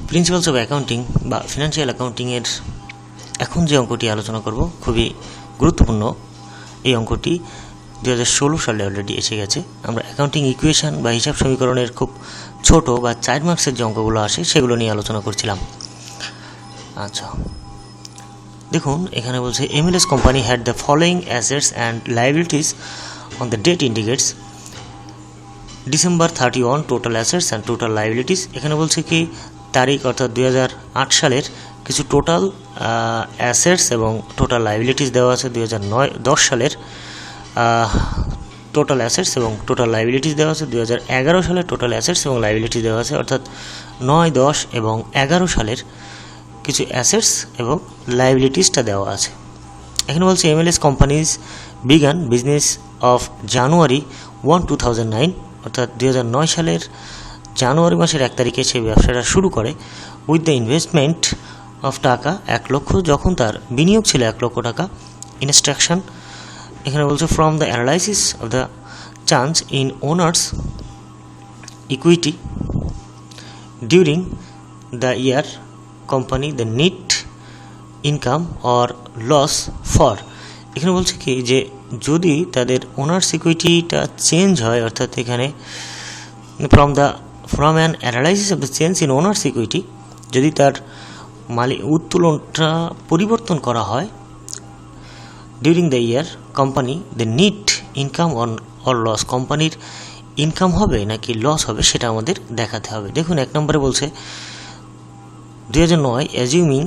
Principles of accounting বা financial অ্যাকাউন্টিংয়ের এখন যে অঙ্কটি আলোচনা করব খুবই গুরুত্বপূর্ণ। এই অঙ্কটি 2016 সালে অলরেডি এসে গেছে। আমরা অ্যাকাউন্টিং ইকুয়েশন বা হিসাব সমীকরণের খুব ছোট বা 4 মার্কসের যে অঙ্কগুলো আসে সেগুলো নিয়ে আলোচনা করছিলাম। আচ্ছা, দেখুন এখানে বলছে MLS company had the following assets and liabilities on the date indicates December 31 total assets and total liabilities. এখানে বলছে কি তারিখ অর্থাৎ 2008 সালের কিছু টোটাল অ্যাসেটস এবং টোটাল লায়াবিলিটিস দেওয়া আছে। 2010 সালের টোটাল অ্যাসেটস এবং টোটাল লায়াবিলিটিস দেওয়া আছে। 2011 সালের টোটাল অ্যাসেটস এবং লায়াবিলিটিস দেওয়া আছে, অর্থাৎ 9, 10 এবং 11 সালের কিছু অ্যাসেটস এবং লায়াবিলিটিসটা দেওয়া আছে। এখানে বলছে MLS companies began business of January 1, 2009, অর্থাৎ 2009 সালের জানুয়ারি মাসের 1 তারিখে সেই ব্যবসাটা শুরু করে উইথ দ্য ইনভেস্টমেন্ট অফ টাকা 1 লক্ষ, যখন তার বিনিয়োগ ছিল 1 লক্ষ টাকা। ইনস্ট্রাকশন এখানে বলছে from the analysis of the chance in owners equity during the year company the net income or loss for. এখানে বলছে কি যে যদি তাদের ওনার্স ইকুইটিটা চেঞ্জ হয়, অর্থাৎ এখানে from an analysis of the change in owners equity, যদি তার উত্তোলনটা পরিবর্তন করা হয় during the year company the net income or loss, কোম্পানির ইনকাম হবে নাকি লস হবে সেটা আমাদের দেখাতে হবে। দেখুন 1 নম্বরে বলছে 2009 assuming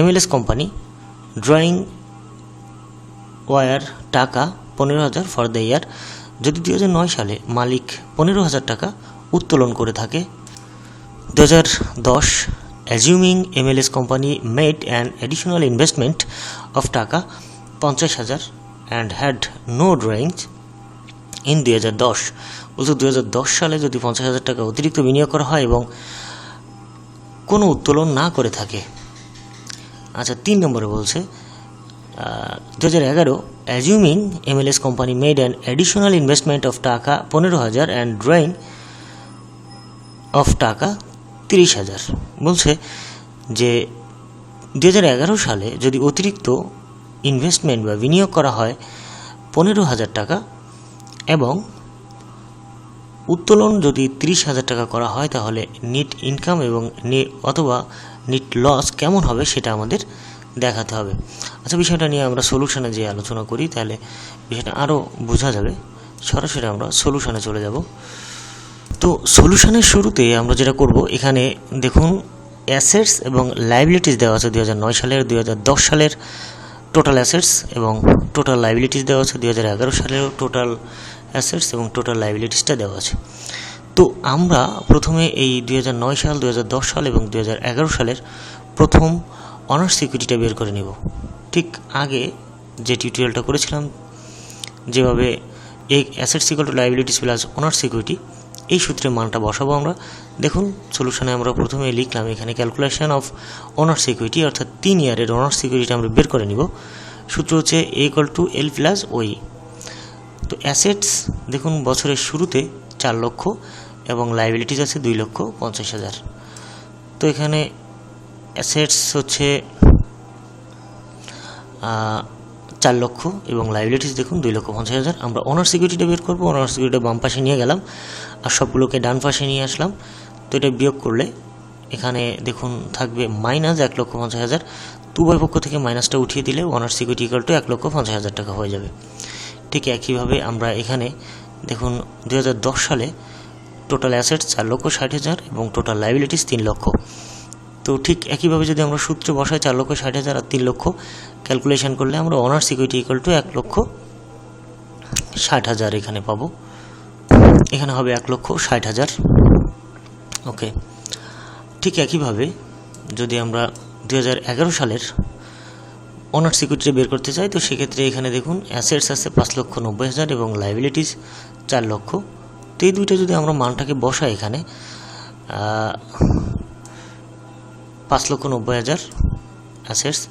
MLS company drawing were টাকা 15,000 ফর দ্য ইয়ার। যদি 2009 সালে মালিক 15,000 টাকা উত্তোলন করে থাকে। 2010 assuming MLS company made an additional investment of টাকা 50,000 and had no drawings in 2010। বলছে 2010 সালে যদি 50,000 টাকা অতিরিক্ত বিনিয়োগ করা হয় এবং কোনো উত্তোলন না করে থাকে। আচ্ছা, 3 নম্বরে বলছে 2011 assuming MLS company made an additional investment of টাকা 15,000 অ্যান্ড ড্রয়িং অফ টাকা 30,000। বলছে যে 2011 সালে যদি অতিরিক্ত ইনভেস্টমেন্ট বা বিনিয়োগ করা হয় 15,000 টাকা এবং উত্তোলন যদি 30,000 টাকা করা হয়, তাহলে নেট ইনকাম এবং অথবা নেট লস কেমন হবে সেটা আমাদের দেখাতে হবে। আচ্ছা, বিষয়টা নিয়ে আমরা সলিউশনে যে আলোচনা করি তাহলে বিষয়টা আরও বোঝা যাবে। সরাসরি আমরা সলিউশনে চলে যাব। তো সলিউশনের শুরুতে আমরা যেটা করব, এখানে দেখুন অ্যাসেটস এবং লায়াবিলিটিস দেওয়া আছে 2009 সালের, 2010 সালের টোটাল অ্যাসেটস এবং টোটাল লায়াবিলিটিস দেওয়া আছে, 2011 সালেরও টোটাল অ্যাসেটস এবং টোটাল লায়াবিলিটিসটা দেওয়া আছে। তো আমরা প্রথমে এই 2009 সাল, 2010 সাল এবং 2011 সালের প্রথম অনার্স সিকিউরিটিটা বের করে নেব। ঠিক আগে যে টিউটোরিয়ালটা করেছিলাম যেভাবে এই assets equal to liabilities plus honours security, এই সূত্রে মানটা বসাবো আমরা। দেখুন সলিউশনে আমরা প্রথমে লিখলাম এখানে ক্যালকুলেশন অফ অনার্স সিকিউরিটি, অর্থাৎ 3 ইয়ারের অনার্স সিকিউরিটি আমরা বের করে নিব। সূত্র হচ্ছে A = L + OE। তো অ্যাসেটস দেখুন বছরের শুরুতে 4 লক্ষ এবং লায়াবিলিটিস আছে 2,50,000। তো এখানে অ্যাসেটস হচ্ছে 4 লক্ষ এবং লায়াবিলিটিস দেখুন 2,50,000। আমরা অনার্স সিকিউরিটিটা বের করবো। অনার্স সিকিউরিটিটা বাম পাশে নিয়ে গেলাম আর সবগুলোকে ডান পাশে নিয়ে আসলাম। তো এটা বিয়োগ করলে এখানে দেখুন থাকবে -1,50,000। উভয় পক্ষ থেকে মাইনাসটা উঠিয়ে দিলে অনার্স সিকিউরিটি ইকুয়াল টু 1,50,000 টাকা হয়ে যাবে। ঠিক একইভাবে আমরা এখানে দেখুন 2010 সালে টোটাল অ্যাসেটস 4,60,000 এবং টোটাল লায়াবিলিটিস 3 লক্ষ। তো ঠিক একইভাবে যদি আমরা সূত্রে বসাই 4,60,000 আর 3 লক্ষ ক্যালকুলেশন করলে আমরা অনার্স সিকিউরিটি ইকুয়াল টু 1,60,000 এখানে পাবো। এখানে হবে 1,60,000। ওকে, ঠিক একইভাবে যদি আমরা 2011 সালের অনার্স সিকিউরিটি বের করতে চাই, তো সেক্ষেত্রে এখানে দেখুন অ্যাসেটস আছে 5,90,000 এবং লায়াবিলিটিস 4 লক্ষ। তো এই দুইটা যদি আমরা মানটাকে বসাই এখানে 5,90,000 অ্যাসেটস,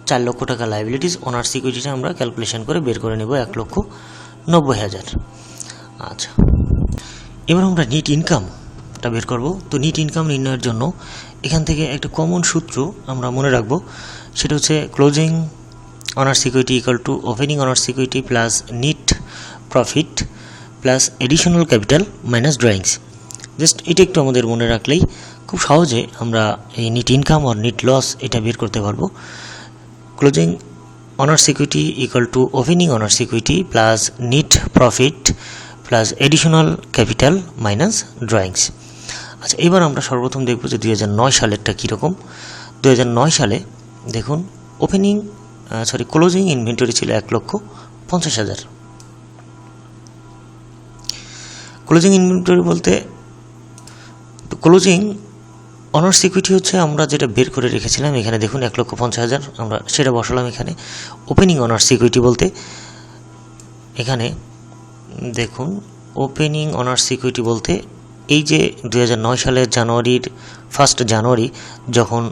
4 লক্ষ টাকা লায়াবিলিটিস, অনার্স সিকিউরিটিটা আমরা ক্যালকুলেশন করে বের করে নেব 1,90,000। আচ্ছা, এবার আমরা নেট ইনকাম লসটা বের করব। তো নিট ইনকাম নির্ণয়ের জন্য এখান থেকে একটা কমন সূত্র আমরা মনে রাখবো, সেটা হচ্ছে closing honours equity equal to opening owners equity plus NEET profit plus additional capital minus drawings. Just এটা একটু আমাদের মনে রাখলেই খুব সহজে আমরা এই নিট ইনকাম আর নিট লস এটা বের করতে পারবো। Closing honours equity equal to opening owners equity plus NEET profit plus additional capital minus drawings. আচ্ছা, এবার আমরা সর্বপ্রথম দেখব যে 2009 সালেরটা কীরকম। 2009 সালে দেখুন ক্লোজিং ইনভেন্টরি ছিল 1,50,000। ক্লোজিং ইনভেন্টরি বলতে ক্লোজিং অনার্স ইকুইটি হচ্ছে আমরা যেটা বের করে রেখেছিলাম, এখানে দেখুন 1,50,000 আমরা সেটা বসালাম এখানে। ওপেনিং অনার্স ইকুইটি বলতে এখানে দেখুন ওপেনিং অনার্স ইকুইটি বলতে এই যে 2009 সালের 1 জানুয়ারি যখন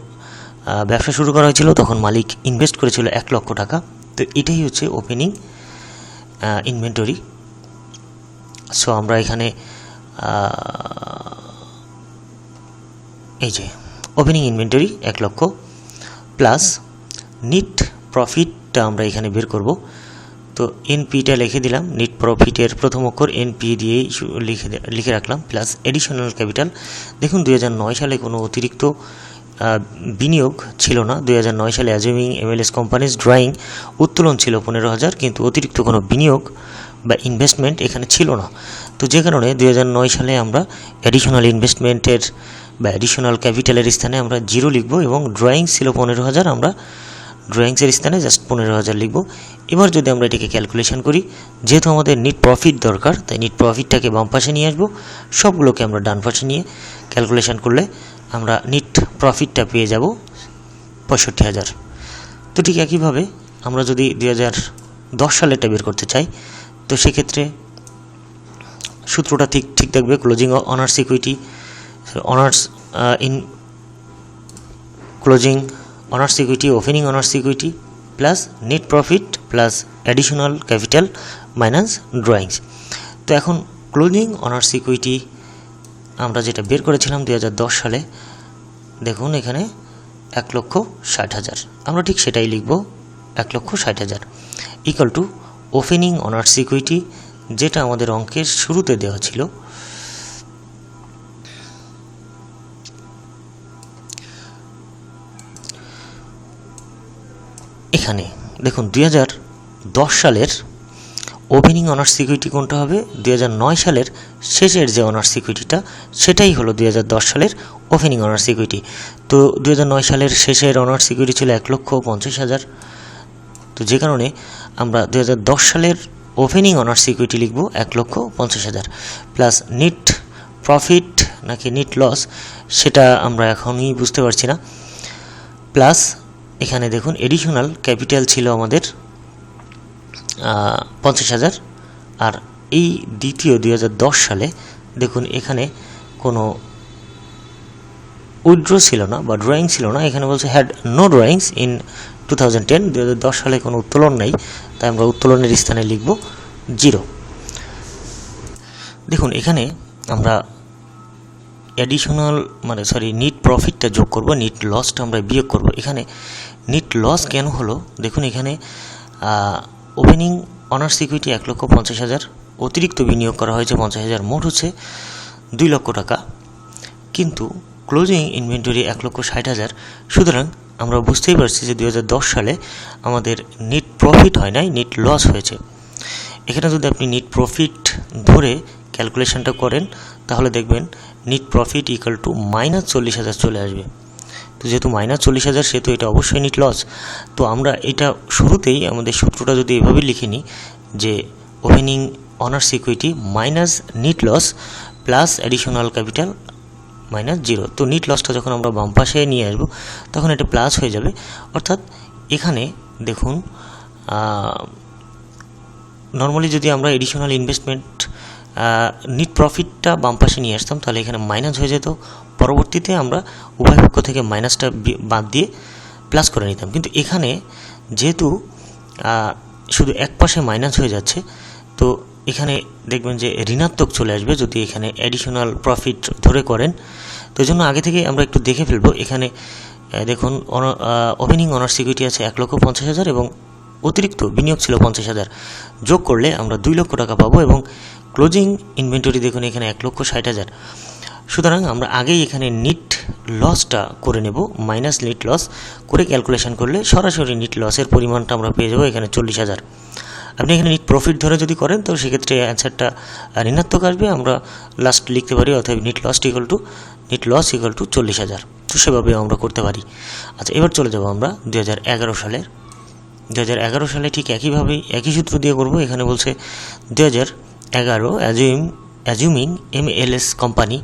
ব্যবসা শুরু করা হয়েছিল তখন মালিক ইনভেস্ট করেছিল 1 লক্ষ টাকা। তো এটাই হচ্ছে ওপেনিং ইনভেন্টরি। সো আমরা এখানে এই যে ওপেনিং ইনভেন্টরি 1 লক্ষ প্লাস নিট প্রফিটটা আমরা এখানে বের করব। তো এনপিটা লিখে দিলাম, নিট প্রফিটের প্রথম অক্ষর এনপি দিয়েই লিখে রাখলাম, প্লাস এডিশনাল ক্যাপিটাল। দেখুন 2009 সালে কোনো অতিরিক্ত বিনিয়োগ ছিল না। 2009 সালে অ্যাজিউমিং এমএলএস কোম্পানিজ ড্রয়িং উত্তোলন ছিল 15,000, কিন্তু অতিরিক্ত কোনো বিনিয়োগ বা ইনভেস্টমেন্ট এখানে ছিল না। তো যে কারণে 2009 সালে আমরা অ্যাডিশনাল ইনভেস্টমেন্টের বা অ্যাডিশনাল ক্যাপিটালের স্থানে আমরা 0 লিখব এবং ড্রয়িং ছিল 15,000, আমরা ড্রয়িংসের স্থানে জাস্ট 15,000 লিখব। এবার যদি আমরা এটাকে ক্যালকুলেশন করি, যেহেতু আমাদের নিট প্রফিট দরকার তাই নিট প্রফিটটাকে বাম পাশে নিয়ে আসবো, সবগুলোকে আমরা ডান পাশে নিয়ে ক্যালকুলেশন করলে আমরা নিট প্রফিটটা পেয়ে যাব 65,000। তো ঠিক একইভাবে আমরা যদি 2010 সালেরটা বের করতে চাই, তো সেক্ষেত্রে সূত্রটা ঠিক থাকবে। Closing honours equity closing honours equity opening owners equity plus NEET profit plus additional capital minus drawings. তো এখন ক্লোজিং অনার্স ইকুইটি আমরা যেটা বের করেছিলাম 2010 সালে, দেখুন এখানে 1,60,000, আমরা ঠিক সেটাই লিখব 1,60,000 equal to opening owners equity যেটা আমাদের অঙ্কের শুরুতে দেওয়া ছিল, এখানে দেখুন 2010 সালের ওপেনিং অনার্স ইকুইটি কোনটা হবে, 2009 সালের শেষের যে অনার্স ইকুইটিটা সেটাই হলো 2010 সালের ওপেনিং অনার্স ইকুইটি। তো 2009 সালের শেষের অনার্স ইকুইটি ছিল 1,50,000। তো যে কারণে আমরা 2010 সালের ওপেনিং অনার্স ইকুইটি লিখব 1,50,000 প্লাস নিট প্রফিট নাকি নিট লস সেটা আমরা এখনই বুঝতে পারছি না, প্লাস এখানে দেখুন এডিশনাল ক্যাপিটাল ছিল আমাদের 50,000। আর এই দ্বিতীয় 2010 সালে দেখুন এখানে কোনো উইথড্র ছিল না বা ড্রয়িং ছিল না, এখানে বলছে হ্যাড নো ড্রয়িংস ইন 2010। 2010 সালে কোনো উত্তোলন নেই, তাই আমরা উত্তোলনের স্থানে লিখব 0। দেখুন এখানে আমরা অ্যাডিশনাল নিট প্রফিটটা যোগ করব, নিট লসটা আমরা বিয়োগ করব। এখানে নিট লস কেন হলো, দেখুন এখানে ওপেনিং অনার্স ইকুইটি 1,50,000, অতিরিক্ত বিনিয়োগ করা হয়েছে 50,000, মোট হচ্ছে 2 লক্ষ টাকা, কিন্তু ক্লোজিং ইনভেন্টরি 1,60,000। সুতরাং আমরা বুঝতেই পারছি যে 2010 সালে আমাদের নিট প্রফিট হয় নাই, নিট লস হয়েছে। এখানে যদি আপনি নিট প্রফিট ধরে ক্যালকুলেশনটা করেন তাহলে দেখবেন নিট প্রফিট ইকুয়াল টু -40,000 চলে আসবে। তো যেহেতু -40,000 সেহেতু এটা অবশ্যই নিট লস। তো আমরা এটা শুরুতেই আমাদের সূত্রটা যদি এভাবে লিখে নিই যে opening owners equity minus net loss plus additional capital -0। তো নিট লসটা যখন আমরা বাম পাশে নিয়ে আসবো তখন এটা প্লাস হয়ে যাবে। অর্থাৎ এখানে দেখুন নর্মালি যদি আমরা এডিশনাল ইনভেস্টমেন্ট নিট প্রফিটটা বাম পাশে নিয়ে আসতাম তাহলে এখানে মাইনাস হয়ে যেত, পরবর্তীতে আমরা উভয় পক্ষ থেকে মাইনাসটা বাদ দিয়ে প্লাস করে নিতাম। কিন্তু এখানে যেহেতু শুধু এক পাশে মাইনাস হয়ে যাচ্ছে, তো এখানে দেখবেন যে ঋণাত্মক চলে আসবে যদি এখানে অ্যাডিশনাল প্রফিট ধরে করেন। তো এই জন্য আগে থেকে আমরা একটু দেখে ফেলবো। এখানে দেখুন ওপেনিং অনার্স ইকুইটি আছে 1,50,000 এবং অতিরিক্ত বিনিয়োগ ছিল 50,000, যোগ করলে আমরা 2 লক্ষ টাকা পাবো এবং ক্লোজিং ইনভেন্টরি দেখুন এখানে 1,60,000। সুতরাং আমরা আগেই এখানে নিট লসটা করে নেব, মাইনাস নিট লস করে ক্যালকুলেশন করলে সরাসরি নিট লসের পরিমাণটা আমরা পেয়ে যাবো এখানে 40,000। আপনি এখানে নিট প্রফিট ধরে যদি করেন তো সেক্ষেত্রে অ্যান্সারটা ঋণাত্মক আসবে। আমরা লাস্ট লিখতে পারি অর্থাৎ নিট লস ইকুয়াল টু 40,000। তো সেভাবে আমরা করতে পারি। আচ্ছা, এবার চলে যাব আমরা 2011 সালের। 2011 সালে ঠিক একইভাবে একই সূত্র দিয়ে করব। এখানে বলছে 2011 assuming MLS company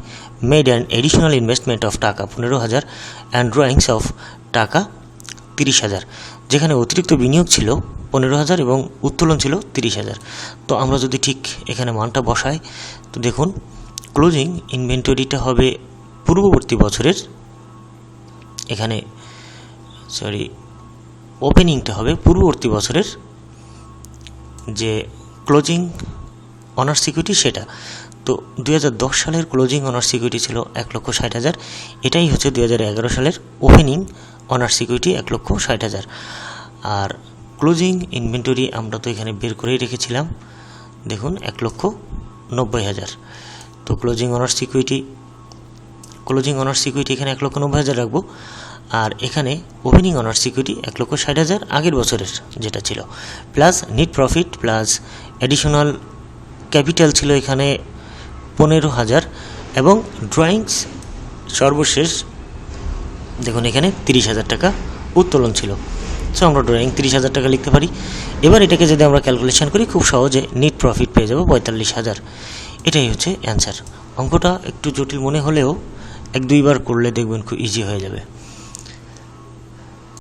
made an additional investment of টাকা 15,000 অ্যান্ড ড্রয়িংস অফ টাকা 30,000, যেখানে অতিরিক্ত বিনিয়োগ ছিল 15,000 এবং উত্তোলন ছিল 30,000। তো আমরা যদি ঠিক এখানে মানটা বসাই তো দেখুন ক্লোজিং ইনভেন্টরিটা হবে পূর্ববর্তী বছরের, এখানে ওপেনিংটা হবে পূর্ববর্তী বছরের যে ক্লোজিং অনার্স ইকুইটি সেটা। তো 2010 সালের ক্লোজিং অনার্স ইকুইটি ছিল 1,60,000, এটাই হচ্ছে 2011 সালের ওপেনিং অনার্স ইকুইটি 1,60,000। আর ক্লোজিং ইনভেন্টরি আমরা তো এখানে বের করেই রেখেছিলাম, দেখুন 1,90,000। তো ক্লোজিং অনার্স ইকুইটি এখানে 1,90,000 রাখবো। আর এখানে ওপেনিং অনার্স ইকুইটি 1,60,000 আগের বছরের যেটা ছিল, plus NEET profit plus additional capital ছিল এখানে 15,000 এবং ড্রয়িংস সর্বশেষ দেখুন এখানে 30,000 টাকা উত্তোলন ছিল। সো আমরা ড্রয়িং 30,000 টাকা লিখতে পারি। এবার এটাকে যদি আমরা ক্যালকুলেশন করি খুব সহজে নিট প্রফিট পেয়ে যাবো 45,000। এটাই হচ্ছে অ্যান্সার। অঙ্কটা একটু জটিল মনে হলেও 1-2 বার করলে দেখবেন খুব ইজি হয়ে যাবে।